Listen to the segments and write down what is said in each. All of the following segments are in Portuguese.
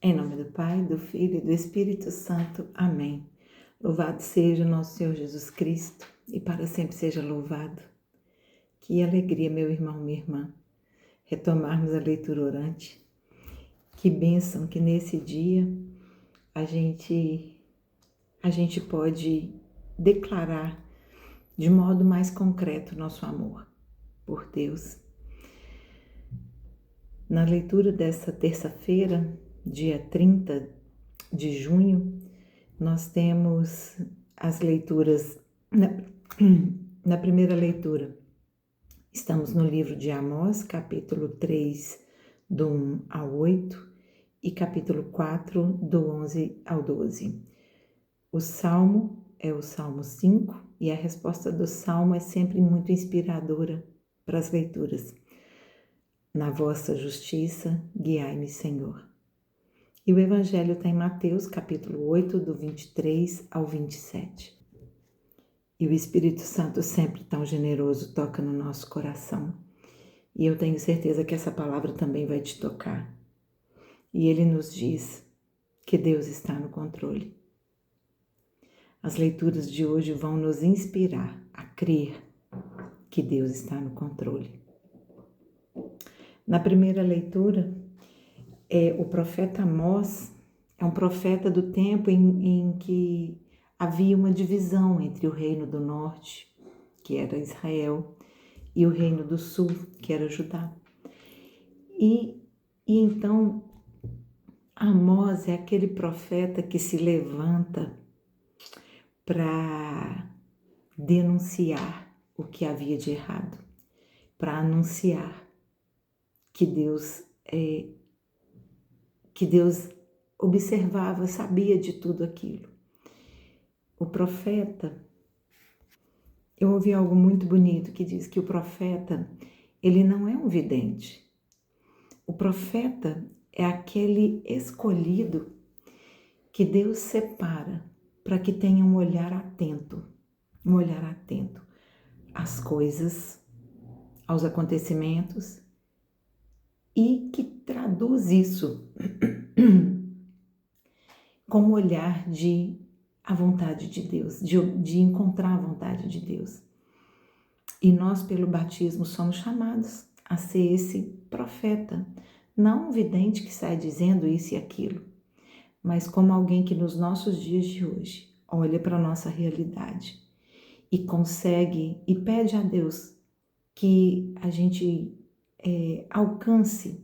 Em nome do Pai, do Filho e do Espírito Santo. Amém. Louvado seja nosso Senhor Jesus Cristo e para sempre seja louvado. Que alegria, meu irmão, minha irmã, retomarmos a leitura orante. Que bênção que nesse dia a gente pode declarar de modo mais concreto nosso amor por Deus. Na leitura dessa terça-feira, dia 30 de junho, nós temos as leituras. Na primeira leitura, estamos no livro de Amós, capítulo 3, do 1 ao 8, e capítulo 4, do 11 ao 12. O salmo é o Salmo 5, e a resposta do salmo é sempre muito inspiradora para as leituras. Na vossa justiça, guiai-me, Senhor. E o Evangelho está em Mateus, capítulo 8, do 23 ao 27. E o Espírito Santo, sempre tão generoso, toca no nosso coração. E eu tenho certeza que essa palavra também vai te tocar. E ele nos diz que Deus está no controle. As leituras de hoje vão nos inspirar a crer que Deus está no controle. Na primeira leitura, o profeta Amós é um profeta do tempo em que havia uma divisão entre o reino do norte, que era Israel, e o reino do sul, que era Judá. E então, Amós é aquele profeta que se levanta para denunciar o que havia de errado, para anunciar que Deus observava, sabia de tudo aquilo. O profeta, eu ouvi algo muito bonito que diz que o profeta, ele não é um vidente. O profeta é aquele escolhido que Deus separa para que tenha um olhar atento às coisas, aos acontecimentos, e que traduz isso como olhar de a vontade de Deus, de encontrar a vontade de Deus. E nós, pelo batismo, somos chamados a ser esse profeta, não um vidente que sai dizendo isso e aquilo, mas como alguém que nos nossos dias de hoje olha para a nossa realidade e consegue e pede a Deus que a gente alcance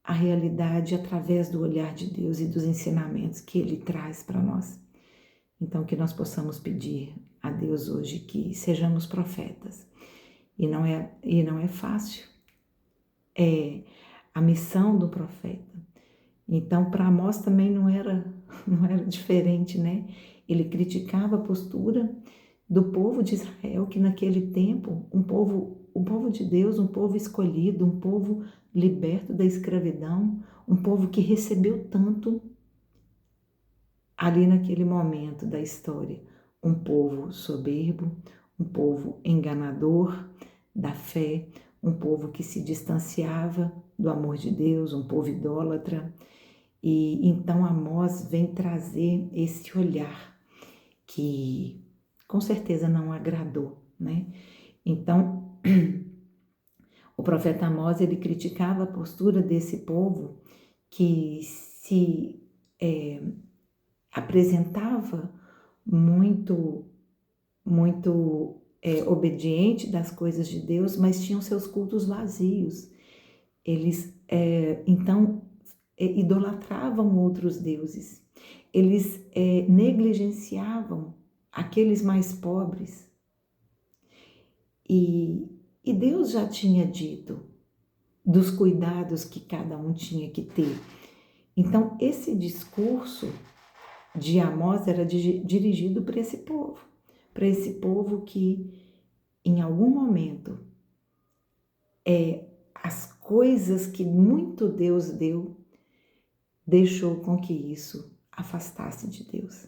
a realidade através do olhar de Deus e dos ensinamentos que Ele traz para nós. Então, que nós possamos pedir a Deus hoje que sejamos profetas. E não é fácil. É a missão do profeta. Então, para Amós também não era diferente, né? Ele criticava a postura do povo de Israel, que naquele tempo, um povo de Deus, um povo escolhido, um povo liberto da escravidão, um povo que recebeu tanto ali naquele momento da história, um povo soberbo, um povo enganador da fé, um povo que se distanciava do amor de Deus, um povo idólatra. E então Amós vem trazer esse olhar que com certeza não agradou, né? Então, o profeta Amós, ele criticava a postura desse povo que se apresentava muito obediente das coisas de Deus, mas tinham seus cultos vazios. Eles, então, idolatravam outros deuses. Eles negligenciavam aqueles mais pobres. E Deus já tinha dito dos cuidados que cada um tinha que ter. Então, esse discurso de Amós era dirigido para esse povo que, em algum momento, as coisas que muito Deus deu, deixou com que isso afastasse de Deus.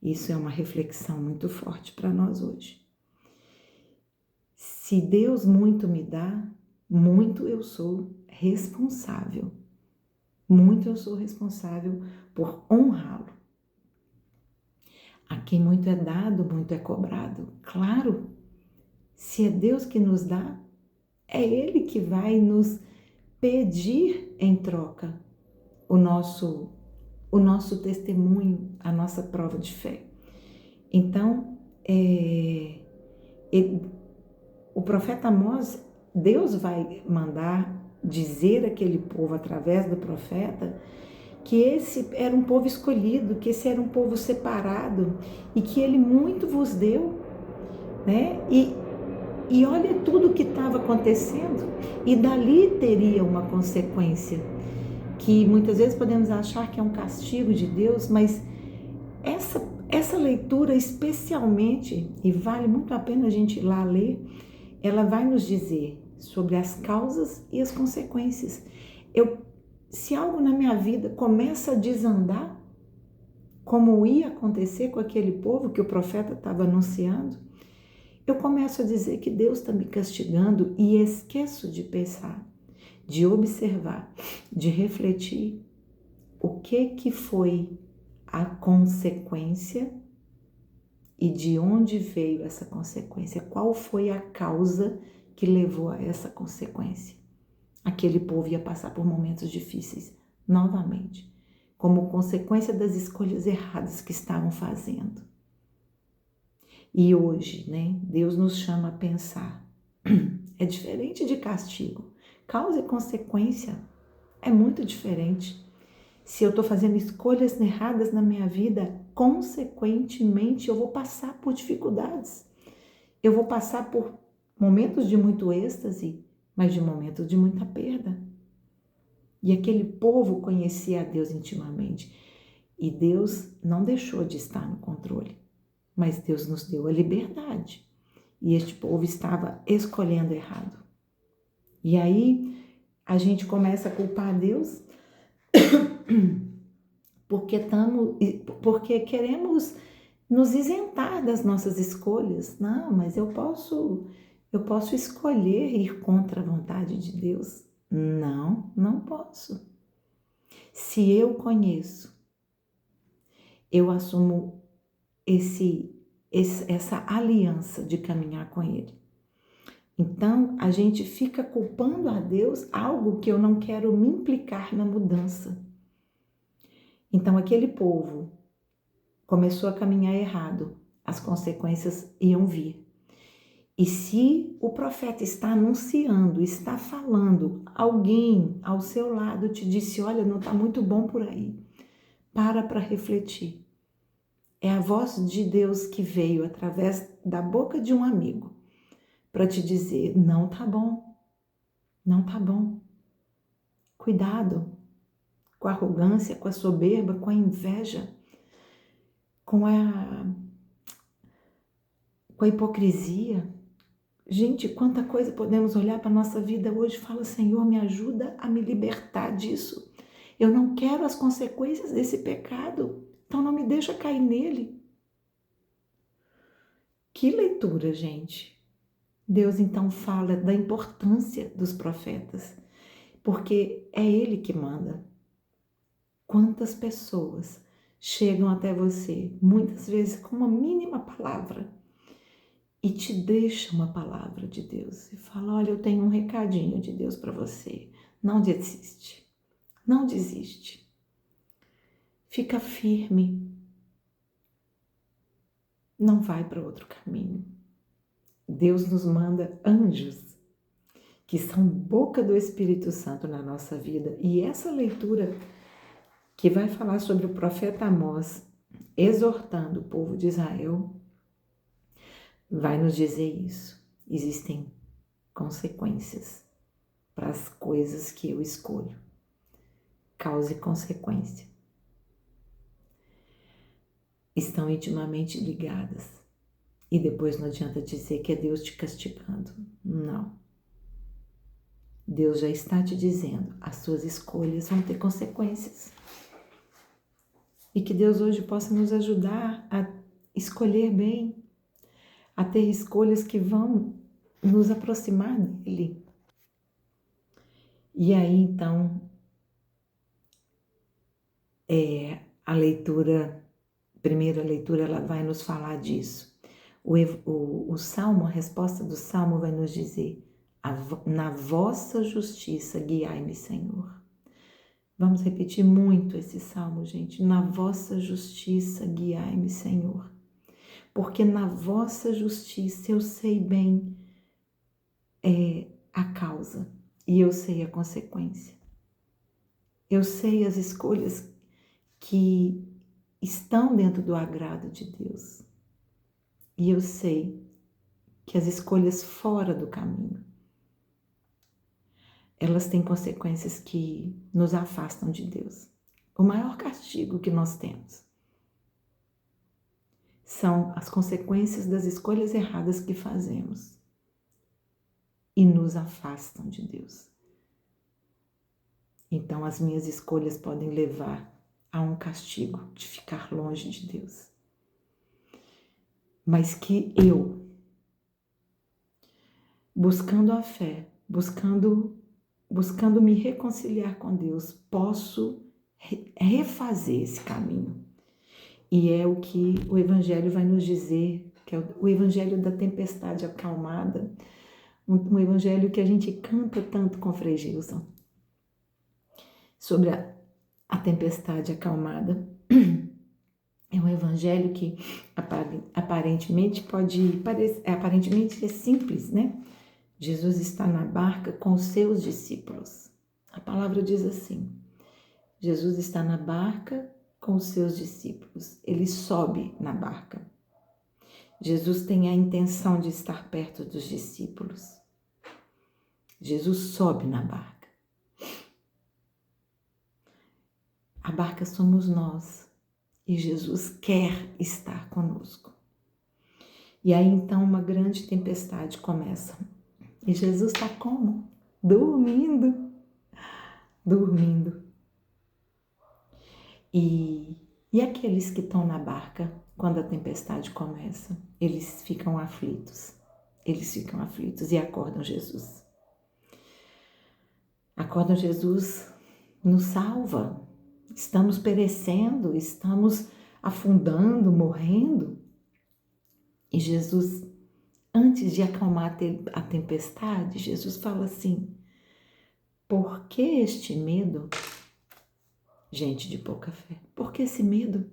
Isso é uma reflexão muito forte para nós hoje. Se Deus muito me dá, muito eu sou responsável muito eu sou responsável por honrá-lo. A quem muito é dado, muito é cobrado. Claro, se é Deus que nos dá, é Ele que vai nos pedir em troca o nosso testemunho, a nossa prova de fé. Então, o profeta Amós, Deus vai mandar dizer àquele povo, através do profeta, que esse era um povo escolhido, que esse era um povo separado e que ele muito vos deu, né? E olha tudo o que estava acontecendo, e dali teria uma consequência, que muitas vezes podemos achar que é um castigo de Deus, mas essa leitura especialmente, e vale muito a pena a gente ir lá ler, ela vai nos dizer sobre as causas e as consequências. Se algo na minha vida começa a desandar, como ia acontecer com aquele povo que o profeta estava anunciando, eu começo a dizer que Deus está me castigando e esqueço de pensar, de observar, de refletir o que foi a consequência e de onde veio essa consequência, qual foi a causa que levou a essa consequência. Aquele povo ia passar por momentos difíceis novamente, como consequência das escolhas erradas que estavam fazendo. E hoje, né, Deus nos chama a pensar. É diferente de castigo. Causa e consequência é muito diferente. Se eu estou fazendo escolhas erradas na minha vida, consequentemente eu vou passar por dificuldades. Eu vou passar por momentos de muito êxtase, mas de momentos de muita perda. E aquele povo conhecia a Deus intimamente. E Deus não deixou de estar no controle. Mas Deus nos deu a liberdade. E este povo estava escolhendo errado. E aí a gente começa a culpar Deus porque queremos nos isentar das nossas escolhas. Não, mas eu posso escolher ir contra a vontade de Deus. Não, não posso. Se eu conheço, eu assumo essa aliança de caminhar com Ele. Então, a gente fica culpando a Deus algo que eu não quero me implicar na mudança. Então, aquele povo começou a caminhar errado, as consequências iam vir. E se o profeta está anunciando, está falando, alguém ao seu lado te disse, olha, não está muito bom por aí, para refletir. É a voz de Deus que veio através da boca de um amigo para te dizer, não tá bom, não tá bom. Cuidado com a arrogância, com a soberba, com a inveja, com a hipocrisia. Gente, quanta coisa podemos olhar para a nossa vida hoje e falar, Senhor, me ajuda a me libertar disso. Eu não quero as consequências desse pecado, então não me deixa cair nele. Que leitura, gente! Deus então fala da importância dos profetas, porque é Ele que manda. Quantas pessoas chegam até você, muitas vezes com uma mínima palavra, e te deixam uma palavra de Deus e fala, olha, eu tenho um recadinho de Deus para você. Não desiste, não desiste. Fica firme. Não vai para outro caminho. Deus nos manda anjos, que são boca do Espírito Santo na nossa vida. E essa leitura que vai falar sobre o profeta Amós, exortando o povo de Israel, vai nos dizer isso. Existem consequências para as coisas que eu escolho. Causa e consequência estão intimamente ligadas. E depois não adianta dizer que é Deus te castigando. Não. Deus já está te dizendo, as suas escolhas vão ter consequências. E que Deus hoje possa nos ajudar a escolher bem, a ter escolhas que vão nos aproximar dele. E aí, então, A primeira leitura, ela vai nos falar disso. O Salmo, a resposta do Salmo vai nos dizer: na vossa justiça guiai-me, Senhor. Vamos repetir muito esse Salmo, gente. Na vossa justiça guiai-me, Senhor. Porque na vossa justiça eu sei bem a causa e eu sei a consequência. Eu sei as escolhas que estão dentro do agrado de Deus. E eu sei que as escolhas fora do caminho, elas têm consequências que nos afastam de Deus. O maior castigo que nós temos são as consequências das escolhas erradas que fazemos e nos afastam de Deus. Então, as minhas escolhas podem levar a um castigo de ficar longe de Deus. Mas que eu, buscando a fé, buscando me reconciliar com Deus, posso refazer esse caminho. E é o que o Evangelho vai nos dizer, que é o Evangelho da tempestade acalmada, um Evangelho que a gente canta tanto com Frei Gilson, sobre a tempestade acalmada. É um Evangelho que aparentemente aparentemente é simples, né? Jesus está na barca com os seus discípulos. A palavra diz assim: Jesus está na barca com os seus discípulos. Ele sobe na barca. Jesus tem a intenção de estar perto dos discípulos. Jesus sobe na barca. A barca somos nós e Jesus quer estar conosco. E aí então uma grande tempestade começa. E Jesus está como? Dormindo. E aqueles que estão na barca, quando a tempestade começa, eles ficam aflitos. Eles ficam aflitos e acordam Jesus. Acordam Jesus, nos salva. Estamos perecendo, estamos afundando, morrendo. E Jesus, antes de acalmar a tempestade, Jesus fala assim: por que este medo? Gente de pouca fé, por que esse medo?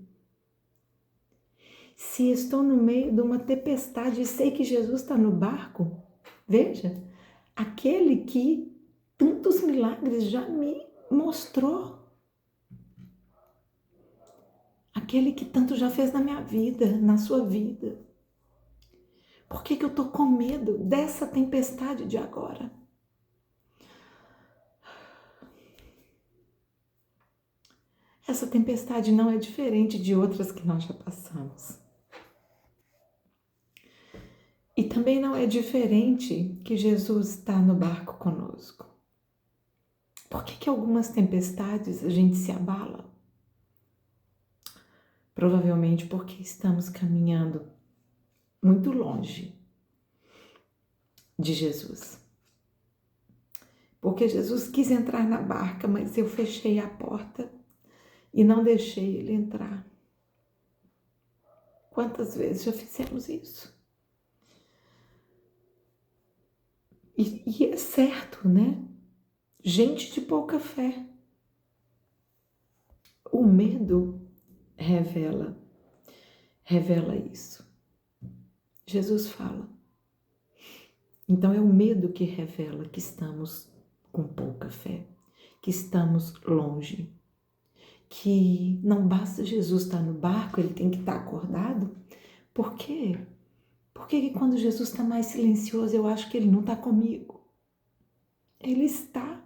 Se estou no meio de uma tempestade e sei que Jesus está no barco, veja, aquele que tantos milagres já me mostrou, aquele que tanto já fez na minha vida, na sua vida. Por que eu estou com medo dessa tempestade de agora? Essa tempestade não é diferente de outras que nós já passamos. E também não é diferente que Jesus está no barco conosco. Por que algumas tempestades a gente se abala? Provavelmente porque estamos caminhando muito longe de Jesus. Porque Jesus quis entrar na barca, mas eu fechei a porta e não deixei ele entrar. Quantas vezes já fizemos isso? E é certo, né? Gente de pouca fé. O medo revela isso. Jesus fala. Então é o medo que revela que estamos com pouca fé, que estamos longe, que não basta Jesus estar no barco, ele tem que estar acordado. Por quê? Porque quando Jesus está mais silencioso, eu acho que ele não está comigo. Ele está.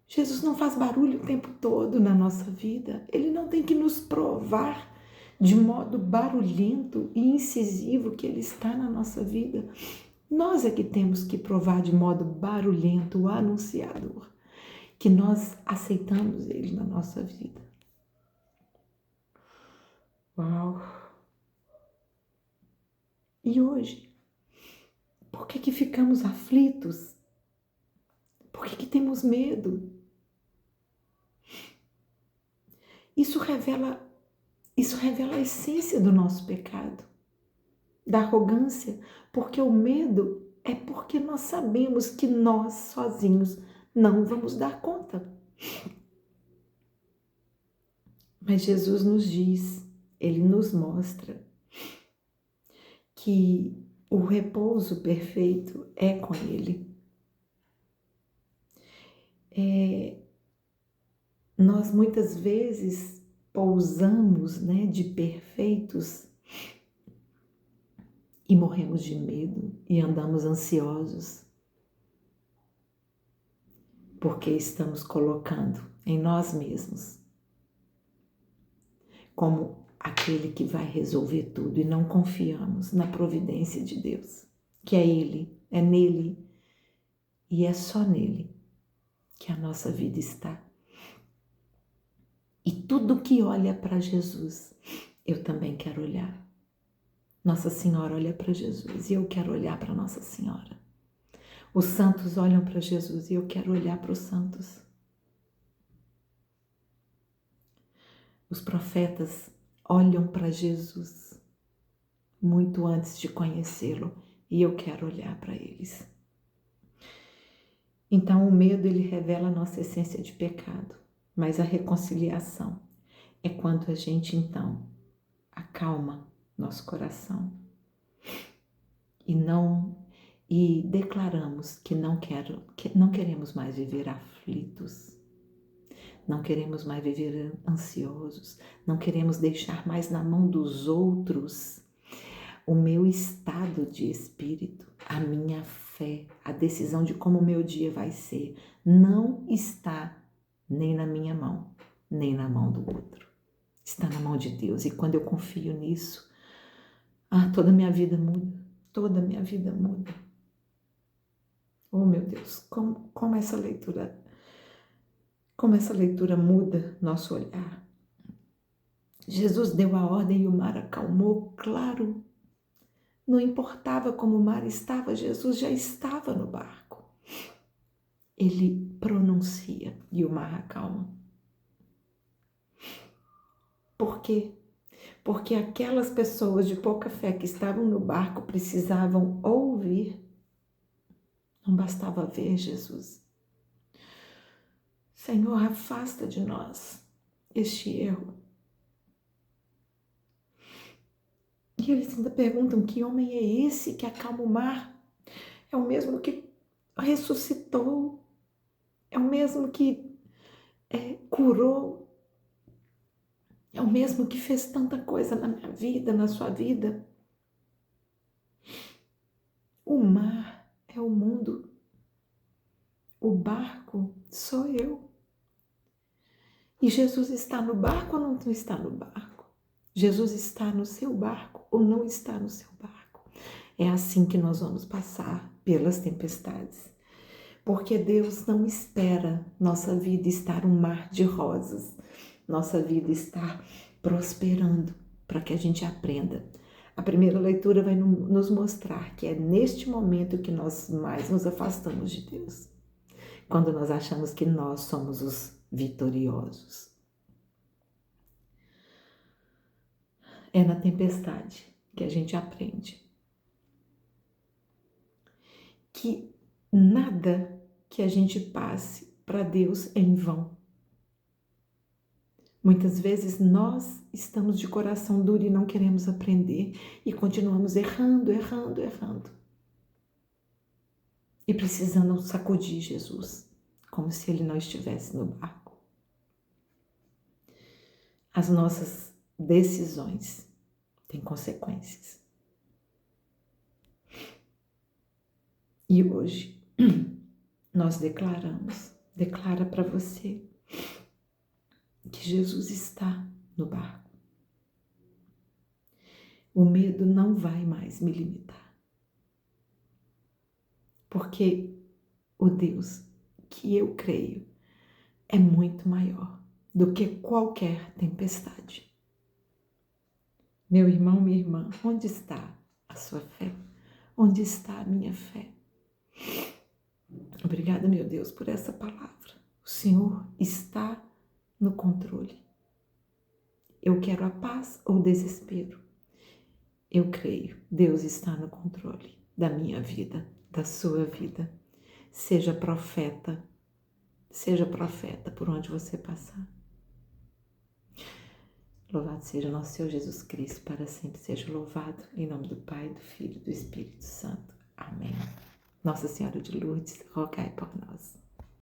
Jesus não faz barulho o tempo todo na nossa vida. Ele não tem que nos provar de modo barulhento e incisivo que ele está na nossa vida. Nós é que temos que provar de modo barulhento o anunciador, que nós aceitamos ele na nossa vida. Uau! E hoje, por que ficamos aflitos? Por que temos medo? Isso revela a essência do nosso pecado, da arrogância, porque o medo é porque nós sabemos que nós sozinhos não vamos dar conta. Mas Jesus nos diz, Ele nos mostra que o repouso perfeito é com Ele. Nós muitas vezes pousamos, de perfeitos e morremos de medo e andamos ansiosos, porque estamos colocando em nós mesmos como aquele que vai resolver tudo e não confiamos na providência de Deus, que é Ele, é nele e é só nele que a nossa vida está. E tudo que olha para Jesus, eu também quero olhar. Nossa Senhora olha para Jesus e eu quero olhar para Nossa Senhora. Os santos olham para Jesus e eu quero olhar para os santos. Os profetas olham para Jesus muito antes de conhecê-lo e eu quero olhar para eles. Então o medo, ele revela a nossa essência de pecado, mas a reconciliação é quando a gente então acalma nosso coração e declaramos que não queremos mais viver aflitos, não queremos mais viver ansiosos, não queremos deixar mais na mão dos outros o meu estado de espírito, a minha fé, a decisão de como o meu dia vai ser, não está nem na minha mão, nem na mão do outro. Está na mão de Deus. E quando eu confio nisso, toda a minha vida muda. Toda a minha vida muda. Oh, meu Deus, como essa leitura muda nosso olhar. Jesus deu a ordem e o mar acalmou, claro. Não importava como o mar estava, Jesus já estava no barco. Ele pronuncia e o mar acalma. Por quê? Porque aquelas pessoas de pouca fé que estavam no barco precisavam ouvir. Não bastava ver Jesus. Senhor, afasta de nós este erro. E eles ainda perguntam: que homem é esse que acalma o mar? É o mesmo que ressuscitou, é o mesmo que curou, é o mesmo que fez tanta coisa na minha vida, na sua vida. O mar é o mundo, o barco sou eu. E Jesus está no barco ou não está no barco? Jesus está no seu barco ou não está no seu barco? É assim que nós vamos passar pelas tempestades. Porque Deus não espera nossa vida estar um mar de rosas, nossa vida estar prosperando para que a gente aprenda. A primeira leitura vai nos mostrar que é neste momento que nós mais nos afastamos de Deus, quando nós achamos que nós somos os vitoriosos. É na tempestade que a gente aprende que nada que a gente passe para Deus é em vão. Muitas vezes nós estamos de coração duro e não queremos aprender e continuamos errando. E precisando sacudir Jesus, como se ele não estivesse no barco. As nossas decisões têm consequências. E hoje nós declara para você que Jesus está no barco. O medo não vai mais me limitar. Porque o Deus que eu creio é muito maior do que qualquer tempestade. Meu irmão, minha irmã, onde está a sua fé? Onde está a minha fé? Obrigada, meu Deus, por essa palavra. O Senhor está no controle. Eu quero a paz ou o desespero? Eu creio, Deus está no controle da minha vida, da sua vida. Seja profeta por onde você passar. Louvado seja nosso Senhor Jesus Cristo, para sempre seja louvado, em nome do Pai, do Filho e do Espírito Santo. Amém. Nossa Senhora de Lourdes, rogai por nós.